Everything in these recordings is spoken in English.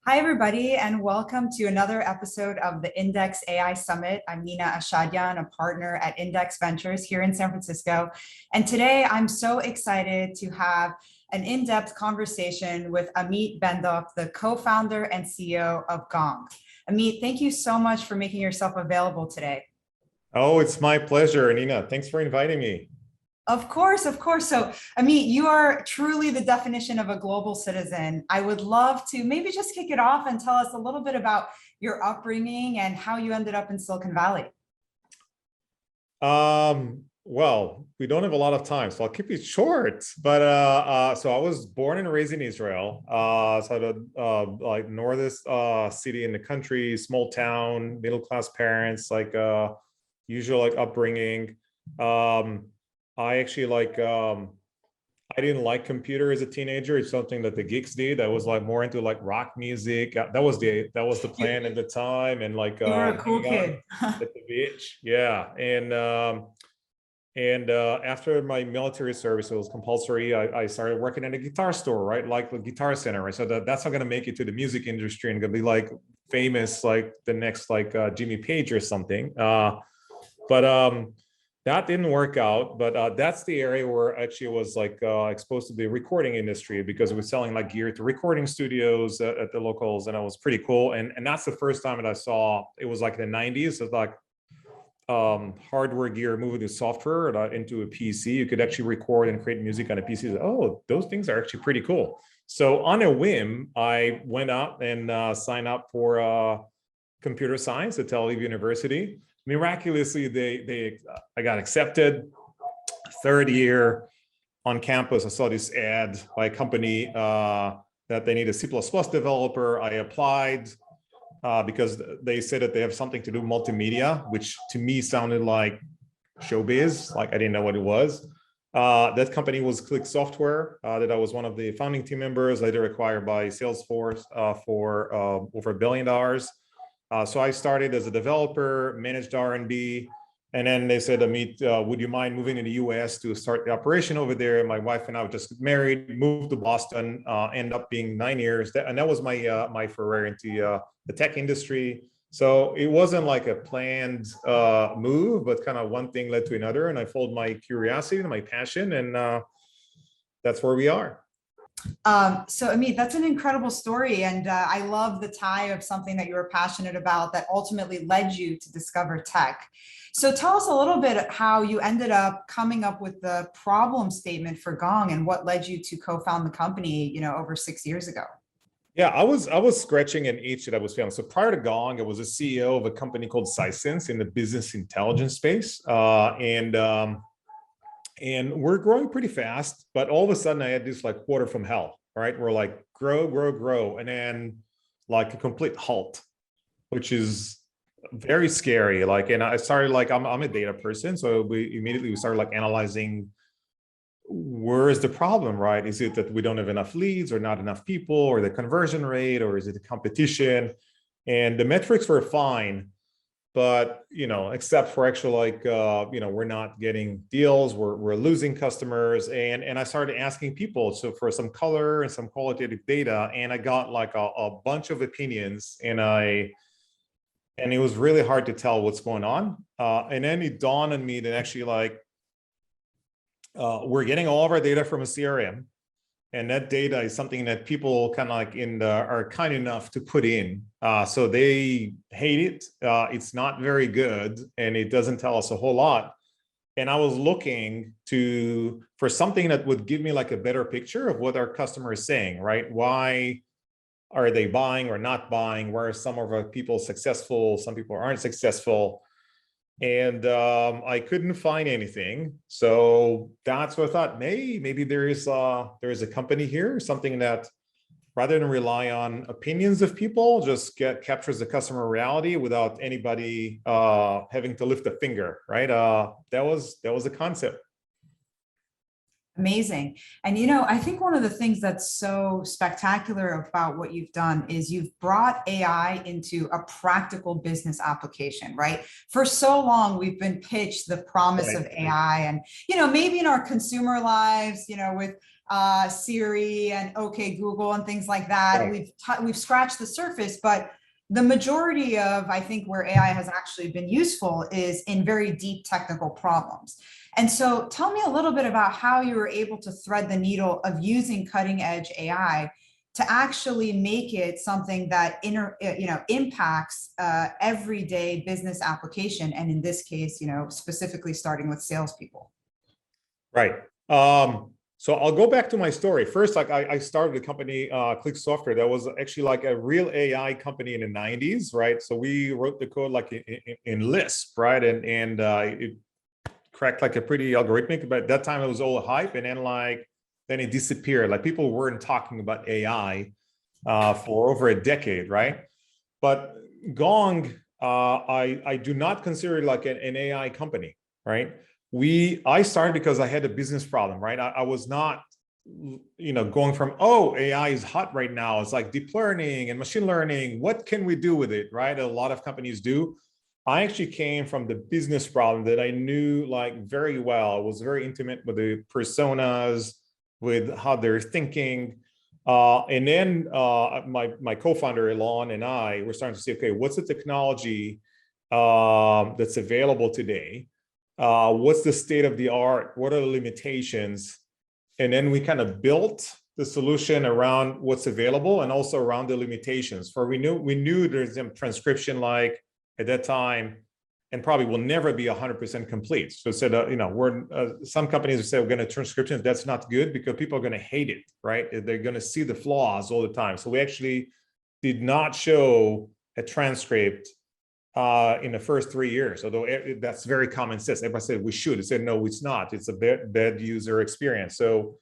Hi, everybody, and welcome to another episode of the Index AI Summit. I'm Nina Achadjian, a partner at Index Ventures here in San Francisco. And today I'm so excited to have an in-depth conversation with Amit Bendov, the co-founder and CEO of Gong. Amit, thank you so much for making yourself available today. Oh, it's my pleasure, Nina. Thanks for inviting me. Of course, of course. So, Amit, you are truly the definition of a global citizen. I would love to maybe just kick it off and tell us a little bit about your upbringing and how you ended up in Silicon Valley. Well, we don't have a lot of time, so I'll keep it short. But so I was born and raised in Israel. So the like northest city in the country, small town, middle class parents, like usual like upbringing. I actually I didn't like computer as a teenager. It's something that the geeks did. I was like more into like rock music. That was the plan at the time, and like You were a cool hanging out kid. at the beach. Yeah, and after my military service, it was compulsory. I started working at a guitar store, right, like the Guitar Center. Right, so that's not gonna make it to the music industry and gonna be like famous like the next like Jimmy Page or something. But that didn't work out, but that's the area where actually it was like exposed to the recording industry, because it was selling like gear to recording studios at the locals, and it was pretty cool. And that's the first time that I saw it. Was like the 90s. It's like hardware gear moving to software into a PC. You could actually record and create music on a PC. Oh, those things are actually pretty cool. So on a whim, I went out and signed up for computer science at Tel Aviv University. Miraculously, I got accepted. Third year on campus, I saw this ad by a company that they need a C++ developer. I applied because they said that they have something to do multimedia, which to me sounded like showbiz. Like I didn't know what it was. That company was Click Software, that I was one of the founding team members, later acquired by Salesforce for over $1 billion. So I started as a developer, managed R&D, and then they said, Amit, would you mind moving to the US to start the operation over there? My wife and I were just married, moved to Boston, ended up being 9 years. And that was my my foray into the tech industry. So it wasn't like a planned move, but kind of one thing led to another. And I followed my curiosity and my passion, and that's where we are. So Amit, that's an incredible story. And I love the tie of something that you were passionate about that ultimately led you to discover tech. So tell us a little bit how you ended up coming up with the problem statement for Gong and what led you to co-found the company, over 6 years ago. Yeah, I was scratching an itch that I was feeling. So prior to Gong, I was a CEO of a company called Sisense in the business intelligence space. And we're growing pretty fast, but all of a sudden I had this like quarter from hell, right? We're like grow, grow, grow, and then like a complete halt, which is very scary. Like, and I started like, I'm a data person. So we started like analyzing, where is the problem, right? Is it that we don't have enough leads or not enough people, or the conversion rate, or is it the competition? And the metrics were fine, but except for actual like we're not getting deals, we're losing customers. And I started asking people so for some color and some qualitative data, and I got like a bunch of opinions, and it was really hard to tell what's going on. And then it dawned on me that actually like we're getting all of our data from a CRM. And that data is something that people kind of like are kind enough to put in. So they hate it. It's not very good, and it doesn't tell us a whole lot. And I was looking for something that would give me like a better picture of what our customer is saying, right? Why are they buying or not buying? Where are some of our people successful? Some people aren't successful. And I couldn't find anything. So that's what I thought, maybe there is a company here, something that rather than rely on opinions of people, just captures the customer reality without anybody having to lift a finger, right? That was a concept. Amazing. And, I think one of the things that's so spectacular about what you've done is you've brought AI into a practical business application, right? For so long, we've been pitched the promise Right. of AI and, maybe in our consumer lives, with Siri and OK Google and things like that, Right. we've scratched the surface, but the majority of, I think, where AI has actually been useful is in very deep technical problems. And so tell me a little bit about how you were able to thread the needle of using cutting edge AI to actually make it something that impacts everyday business application. And in this case, specifically starting with salespeople. Right. So I'll go back to my story. First, like I started a company, Click Software, that was actually like a real AI company in the 90s, right? So we wrote the code like in Lisp, right? And it cracked like a pretty algorithmic, but at that time it was all hype, and then it disappeared. Like people weren't talking about AI for over a decade, right? But Gong, I do not consider it like an AI company, right? I started because I had a business problem, right? I was not, going from, oh, AI is hot right now. It's like deep learning and machine learning. What can we do with it, right? A lot of companies do. I actually came from the business problem that I knew like very well. I was very intimate with the personas, with how they're thinking. And then my co-founder, Elon, and I were starting to say, okay, what's the technology that's available today? What's the state of the art? What are the limitations? And then we kind of built the solution around what's available and also around the limitations. For we knew there's some transcription like at that time, and probably will never be 100% complete. So said, some companies say we're going to transcriptions. That's not good because people are going to hate it, right? They're going to see the flaws all the time. So we actually did not show a transcript in the first 3 years, although that's very common sense. Everybody said we should. It said, no, it's not. It's a bad user experience. So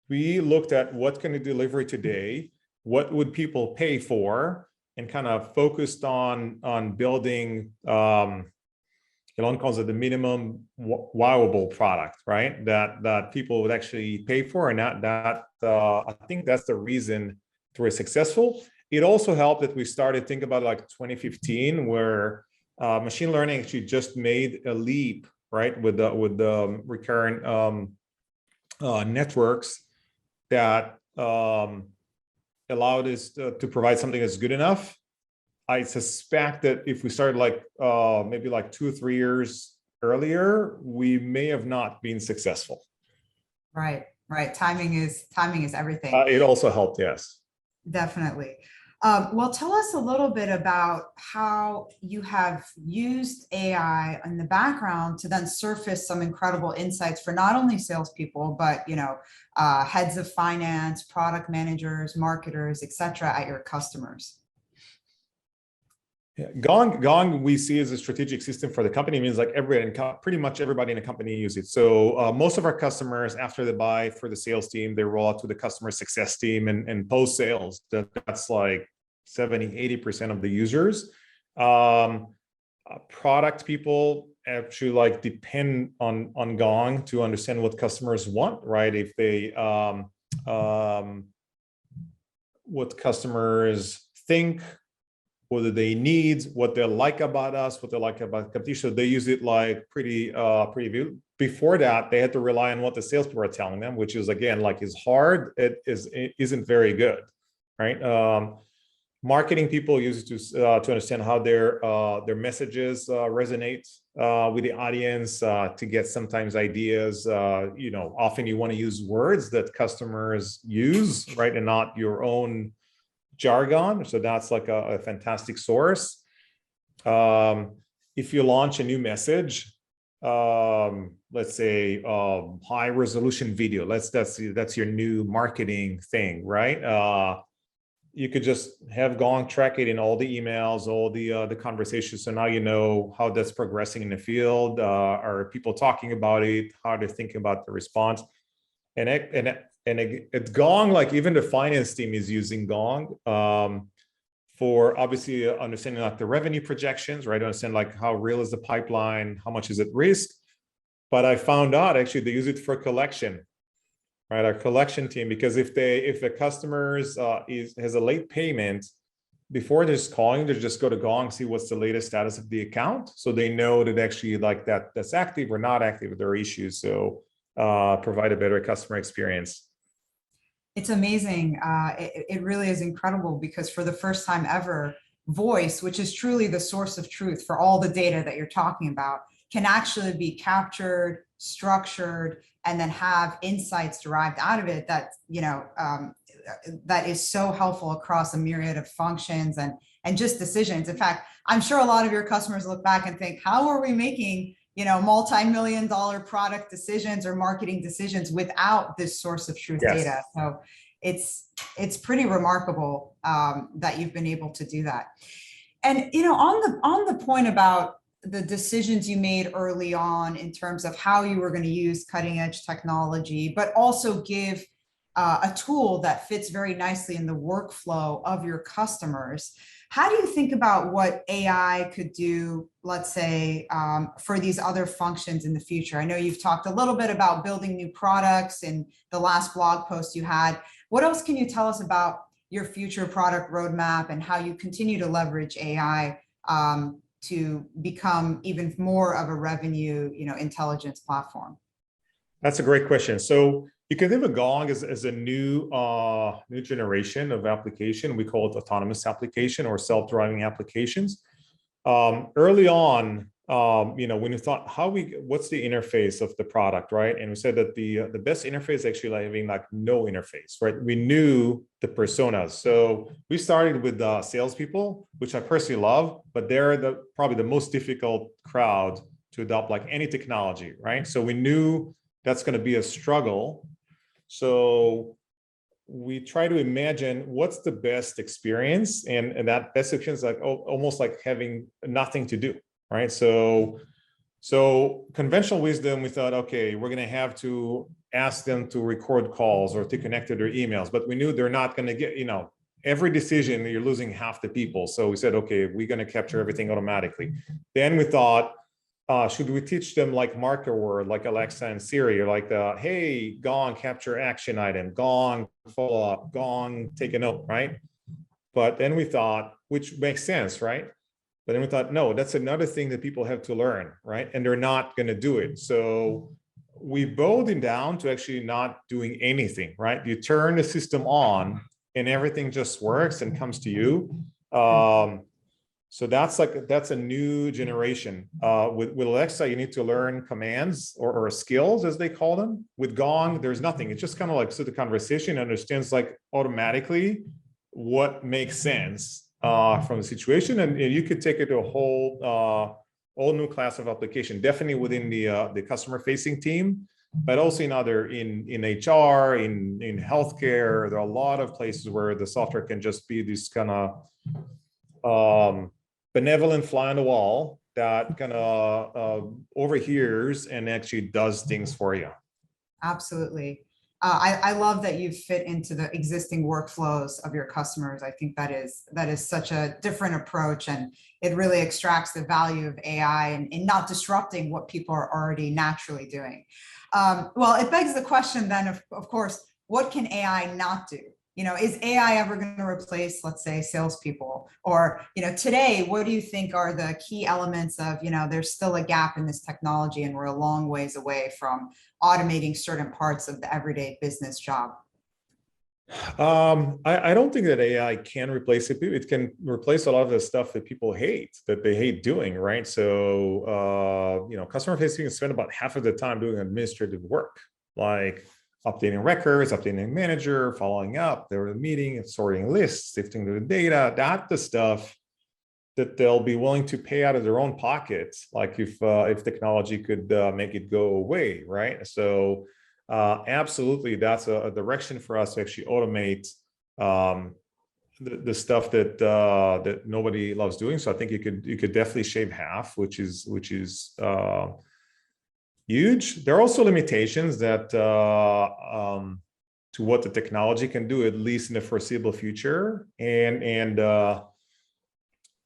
we looked at what can we deliver today, what would people pay for, and kind of focused on building, Elon calls it the minimum wowable product, right? That people would actually pay for, and I think that's the reason we're successful. It also helped that we started thinking about like 2015, where machine learning actually just made a leap, right, with the recurrent networks that allowed us to provide something that's good enough. I suspect that if we started like maybe like 2 or 3 years earlier, we may have not been successful. Right. Timing is everything. It also helped, yes. Definitely. Well, tell us a little bit about how you have used AI in the background to then surface some incredible insights for not only salespeople, but heads of finance, product managers, marketers, etc., at your customers. Yeah. Gong we see as a strategic system for the company. It means like pretty much everybody in the company use it. So most of our customers, after they buy for the sales team, they roll out to the customer success team and post sales. That's like 70-80% of the users. Product people actually like depend on Gong to understand what customers want, right? If they what customers think, what do they need, what they like about us, what they like about competition. So they use it like pretty view. Before that, they had to rely on what the salespeople are telling them, which is again like is hard. It isn't very good, right? Marketing people use it to understand how their messages resonate with the audience, to get sometimes ideas. Often you want to use words that customers use, right, and not your own jargon. So that's like a fantastic source. If you launch a new message, let's say high resolution video, that's your new marketing thing, right? You could just have Gong track it in all the emails, all the conversations. So now you know how that's progressing in the field. Are people talking about it? How they're thinking about the response? And it's Gong, like even the finance team is using Gong for obviously understanding like the revenue projections, right? Understand like how real is the pipeline, how much is at risk. But I found out actually they use it for collection. right? Our collection team, because if the customers has a late payment, before they're just calling, they just go to Gong, see what's the latest status of the account, so they know that actually like that's active or not active, if there are issues. So provide a better customer experience. It's amazing. It really is incredible because for the first time ever, voice, which is truly the source of truth for all the data that you're talking about, can actually be captured, structured, and then have insights derived out of it that, that is so helpful across a myriad of functions and just decisions. In fact, I'm sure a lot of your customers look back and think, how are we making multi-million-dollar product decisions or marketing decisions without this source of truth data? So it's pretty remarkable that you've been able to do that. And on the point about the decisions you made early on in terms of how you were going to use cutting edge technology, but also give a tool that fits very nicely in the workflow of your customers. How do you think about what AI could do, let's say, for these other functions in the future? I know you've talked a little bit about building new products in the last blog post you had. What else can you tell us about your future product roadmap and how you continue to leverage AI to become even more of a revenue, intelligence platform? That's a great question. So you can think of Gong as a new generation of application. We call it autonomous application or self-driving applications. Early on, when we thought what's the interface of the product, right? And we said that the best interface is actually having like no interface, right? We knew the personas. So we started with salespeople, which I personally love, but they're probably the most difficult crowd to adopt like any technology, right? So we knew that's going to be a struggle. So we try to imagine what's the best experience, and that best experience is like almost like having nothing to do, right? So conventional wisdom, we thought, okay, we're going to have to ask them to record calls or to connect to their emails, but we knew they're not going to get, every decision, you're losing half the people. So we said, okay, we're going to capture everything automatically. Then we thought, should we teach them like marker word, like Alexa and Siri, or like hey, Gong, capture action item, Gong, follow up, Gong, take a note, right? But then we thought, which makes sense, right? But then we thought, no, that's another thing that people have to learn, right? And they're not going to do it. So we boiled it down to actually not doing anything, right? You turn the system on and everything just works and comes to you. So that's a new generation. With Alexa, you need to learn commands or skills, as they call them. With Gong, there's nothing. It's just kind of like, so the conversation understands like automatically what makes sense from the situation, and you could take it to a whole new class of application. Definitely within the customer-facing team, but also in HR, in healthcare. There are a lot of places where the software can just be this kind of benevolent fly on the wall that kind of overhears and actually does things for you. Absolutely. I love that you fit into the existing workflows of your customers. I think that is such a different approach, and it really extracts the value of AI and not disrupting what people are already naturally doing. Well, it begs the question then, of course, what can AI not do? Is AI ever going to replace, let's say, salespeople? Or, today, what do you think are the key elements of, there's still a gap in this technology and we're a long ways away from automating certain parts of the everyday business job? I don't think that AI can replace it. It can replace a lot of the stuff that people hate, that they hate doing, right? So, customer facing spend about half of the time doing administrative work, like updating records, updating manager, following up, there a meeting, sorting lists, sifting through the data. That's the stuff that they'll be willing to pay out of their own pockets, like if technology could make it go away, right? So absolutely, that's a direction for us to actually automate the stuff that nobody loves doing. So I think you could definitely shave half, which is huge. There are also limitations that to what the technology can do, at least in the foreseeable future, and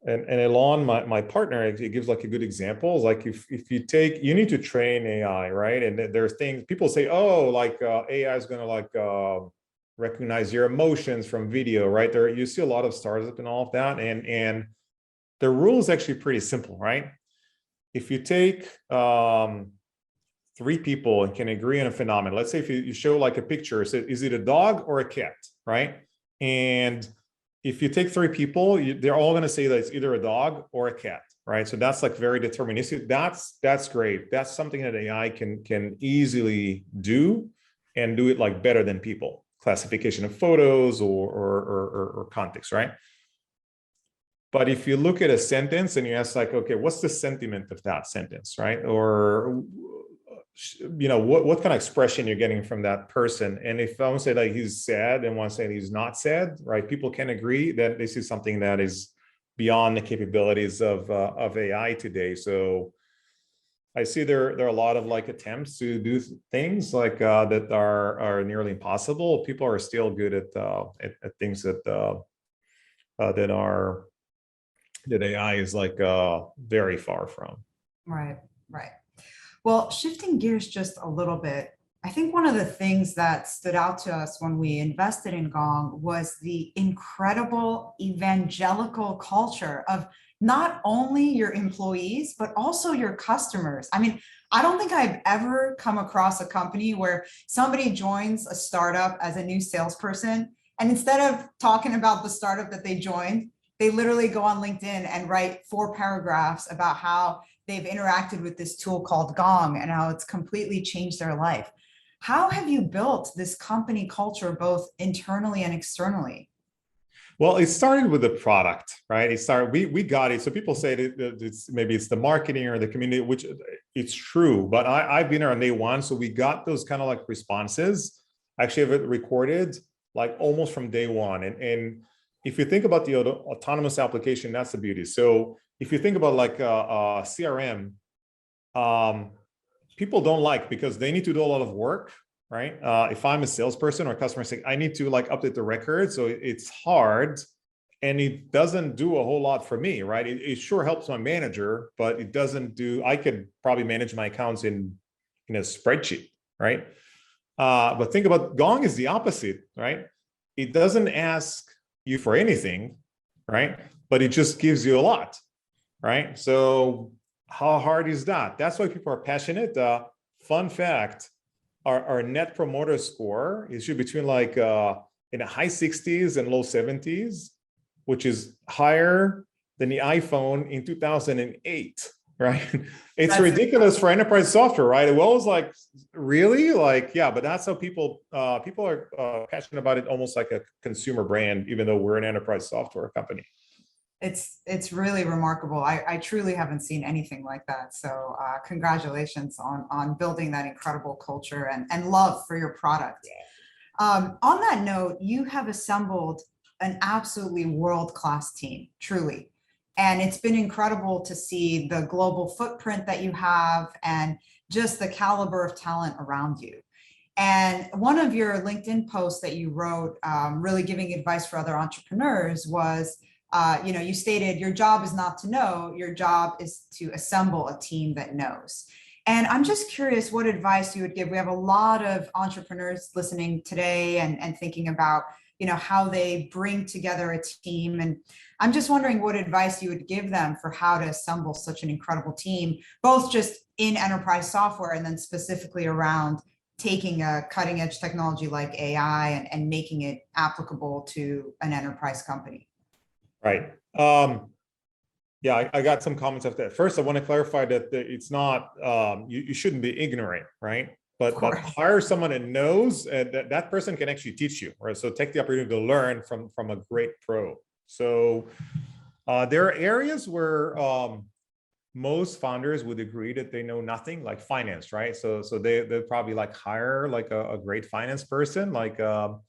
and Elon, my partner, actually gives like a good example. It's like if you take, you need to train AI, right? And there's things people say, oh, like AI is going to like recognize your emotions from video, right? There you see a lot of startups and all of that, and the rule is actually pretty simple, right? If you take three people and can agree on a phenomenon, let's say if you show like a picture, so is it a dog or a cat, right? And if you take three people, they're all going to say that it's either a dog or a cat, right? So that's like very deterministic. That's great. That's something that AI can easily do, and do it like better than people. Classification of photos or context, right? But if you look at a sentence and you ask like, okay, what's the sentiment of that sentence, right? Or what kind of expression you're getting from that person. And if I want to say like he's sad and want to say he's not sad, right? People can agree that this is something that is beyond the capabilities of AI today. So I see there are a lot of like attempts to do things like that are nearly impossible. People are still good at things that that AI is like very far from. Right, right. Well, shifting gears just a little bit, I think one of the things that stood out to us when we invested in Gong was the incredible evangelical culture of not only your employees, but also your customers. I mean, I don't think I've ever come across a company where somebody joins a startup as a new salesperson, and instead of talking about the startup that they joined, they literally go on LinkedIn and write 4 paragraphs about how they've interacted with this tool called Gong and how it's completely changed their life. How have you built this company culture, both internally and externally? Well, it started with the product, right? It started, we got it. So people say that it's the marketing or the community, which it's true, but I've been here on day one. So we got those kind of like responses. I actually have it recorded like almost from day one. And if you think about the autonomous application, that's the beauty. So if you think about like a CRM, people don't like because they need to do a lot of work, right? If I'm a salesperson or a customer saying, I need to like update the record. So it's hard and it doesn't do a whole lot for me, right? It sure helps my manager, but it doesn't do, I could probably manage my accounts in a spreadsheet, right? But think about Gong is the opposite, right? It doesn't ask you for anything, right? But it just gives you a lot, right? So how hard is that? That's why people are passionate. Fun fact, our net promoter score is between like in the high 60s and low 70s, which is higher than the iPhone in 2008, right? It's That's ridiculous for enterprise software, right? It was like, really? Like, yeah, but that's how people are passionate about it, almost like a consumer brand, even though we're an enterprise software company. it's really remarkable. I truly haven't seen anything like that. So congratulations on building that incredible culture and love for your product. On that note, you have assembled an absolutely world-class team, truly. And it's been incredible to see the global footprint that you have and just the caliber of talent around you. And one of your LinkedIn posts that you wrote, really giving advice for other entrepreneurs was, you stated your job is not to know, your job is to assemble a team that knows. And I'm just curious what advice you would give. We have a lot of entrepreneurs listening today and thinking about, how they bring together a team. And I'm just wondering what advice you would give them for how to assemble such an incredible team, both just in enterprise software and then specifically around taking a cutting edge technology like AI and making it applicable to an enterprise company. Right. Yeah, I got some comments after that. First, I want to clarify that it's not, you shouldn't be ignorant, right? But hire someone that knows that person can actually teach you, right? So take the opportunity to learn from a great pro. So there are areas where most founders would agree that they know nothing, like finance, right? So they'll probably like hire like a great finance person, like but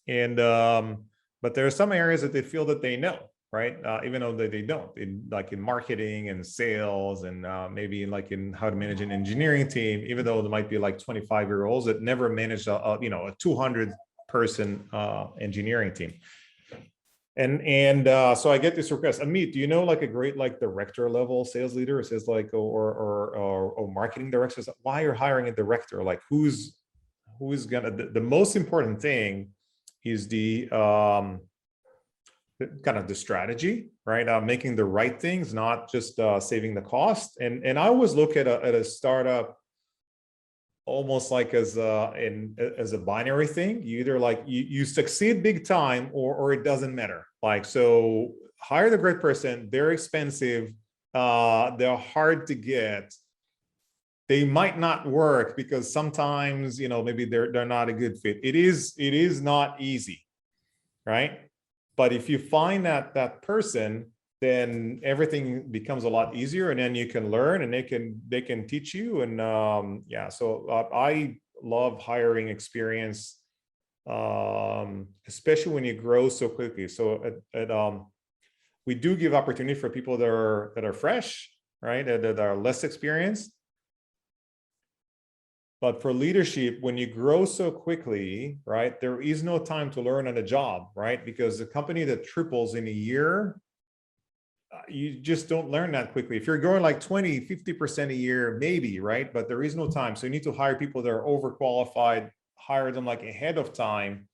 there are some areas that they feel that they know, right? Even though they don't, like in marketing and sales and maybe like in how to manage an engineering team, even though there might be like 25-year-olds that never managed a 200 person engineering team. So I get this request. Amit, do you know like a great like director level sales leader? It says like or marketing director. Why you're hiring a director? Like who's gonna the most important thing is kind of the strategy, right? Making the right things, not just saving the cost. And I always look at a startup almost like as a binary thing. You either like you succeed big time or it doesn't matter. Like, so hire the great person. They're expensive. They're hard to get. They might not work because sometimes, you know, maybe they're not a good fit. It is not easy, right? But if you find that person, then everything becomes a lot easier, and then you can learn, and they can teach you. And yeah, so I love hiring experience, especially when you grow so quickly. So we do give opportunity for people that are fresh, right, that are less experienced. But for leadership, when you grow so quickly, right, there is no time to learn on the job, right? Because the company that triples in a year, you just don't learn that quickly. If you're growing like 20, 50% a year, maybe, right? But there is no time. So you need to hire people that are overqualified, hire them like ahead of time.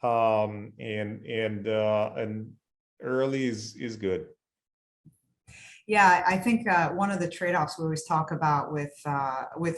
And early is good. Yeah, I think one of the trade-offs we always talk about with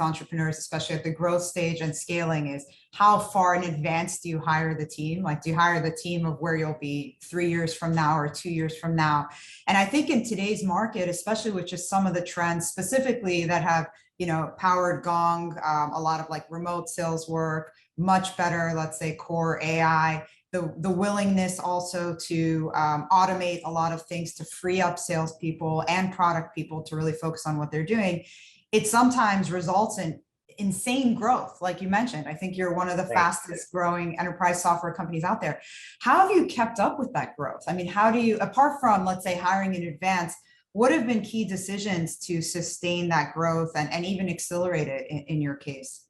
entrepreneurs, especially at the growth stage and scaling, is how far in advance do you hire the team? Like, do you hire the team of where you'll be 3 years from now or 2 years from now? And I think in today's market, especially with just some of the trends specifically that have, you know, powered Gong, a lot of like remote sales work, much better, let's say, core AI. The willingness also to automate a lot of things to free up salespeople and product people to really focus on what they're doing. It sometimes results in insane growth. Like you mentioned, I think you're one of the fastest growing enterprise software companies out there. How have you kept up with that growth? I mean, how do you, apart from, let's say, hiring in advance, what have been key decisions to sustain that growth and even accelerate it in your case?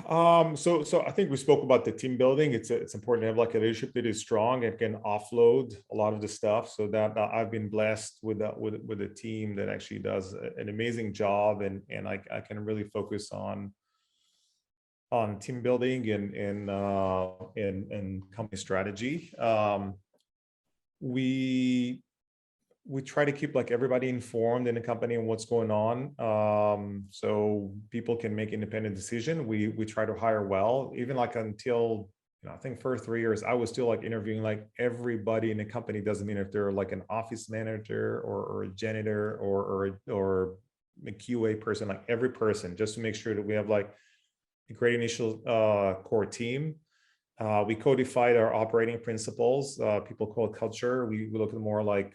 So I think we spoke about the team building. It's important to have like a leadership that is strong and can offload a lot of the stuff. So that I've been blessed with a team that actually does an amazing job, and I can really focus on team building and company strategy. We try to keep like everybody informed in the company and what's going on, so people can make independent decision. We try to hire well, even like until, you know, I think for 3 years I was still like interviewing like everybody in the company. Doesn't mean if they're like an office manager or a janitor or a QA person, like every person, just to make sure that we have like a great initial core team. We codified our operating principles. People call it culture. We look at more like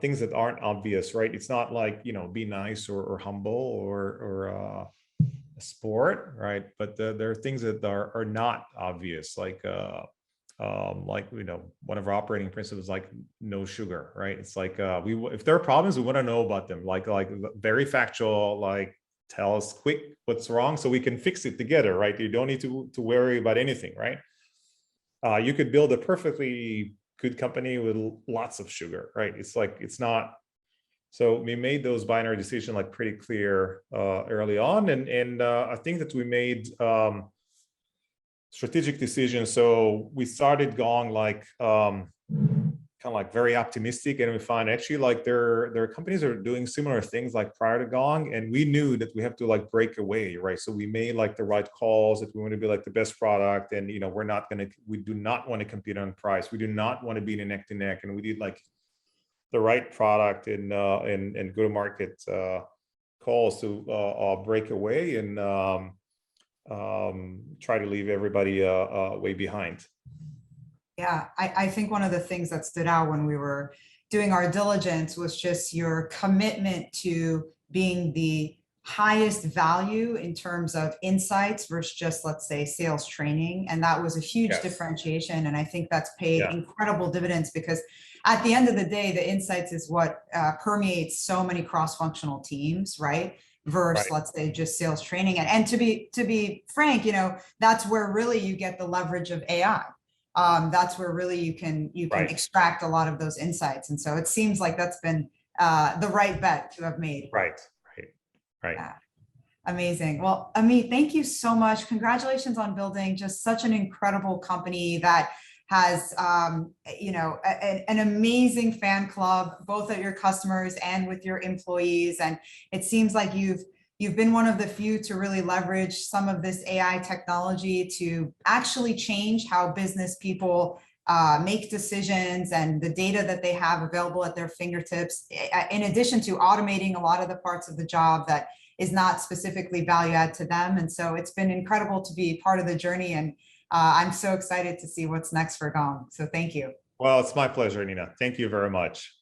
things that aren't obvious, right? It's not like, you know, be nice or humble or a sport, right? But there are things that are not obvious, like you know, one of our operating principles, like no sugar, right? It's like if there are problems, we want to know about them, like very factual, like tell us quick what's wrong so we can fix it together, right? You don't need to worry about anything, right? You could build a perfectly good company with lots of sugar, right? It's like, it's not. So we made those binary decisions like pretty clear early on, and I think that we made strategic decisions. So we started Gong like kind of like very optimistic, and we find actually like there are companies that are doing similar things like prior to Gong, and we knew that we have to like break away, right? So we made like the right calls, that we want to be like the best product, and you know, we do not want to compete on price, we do not want to be in a neck to neck, and we did like the right product and go to market calls to break away and try to leave everybody way behind. Yeah, I think one of the things that stood out when we were doing our diligence was just your commitment to being the highest value in terms of insights versus just, let's say, sales training. And that was a huge differentiation. And I think that's paid incredible dividends, because at the end of the day, the insights is what permeates so many cross-functional teams, right? versus, Right. let's say, just sales training. And to be frank, that's where really you get the leverage of AI. That's where really you can Right. extract a lot of those insights. And so it seems like that's been the right bet to have made. Right. Right. Right. Yeah. Amazing. Well, Amit, thank you so much. Congratulations on building just such an incredible company that has, an amazing fan club, both at your customers and with your employees. And it seems like you've been one of the few to really leverage some of this AI technology to actually change how business people make decisions and the data that they have available at their fingertips, in addition to automating a lot of the parts of the job that is not specifically value add to them. And so it's been incredible to be part of the journey. And I'm so excited to see what's next for Gong. So thank you. Well, it's my pleasure, Nina. Thank you very much.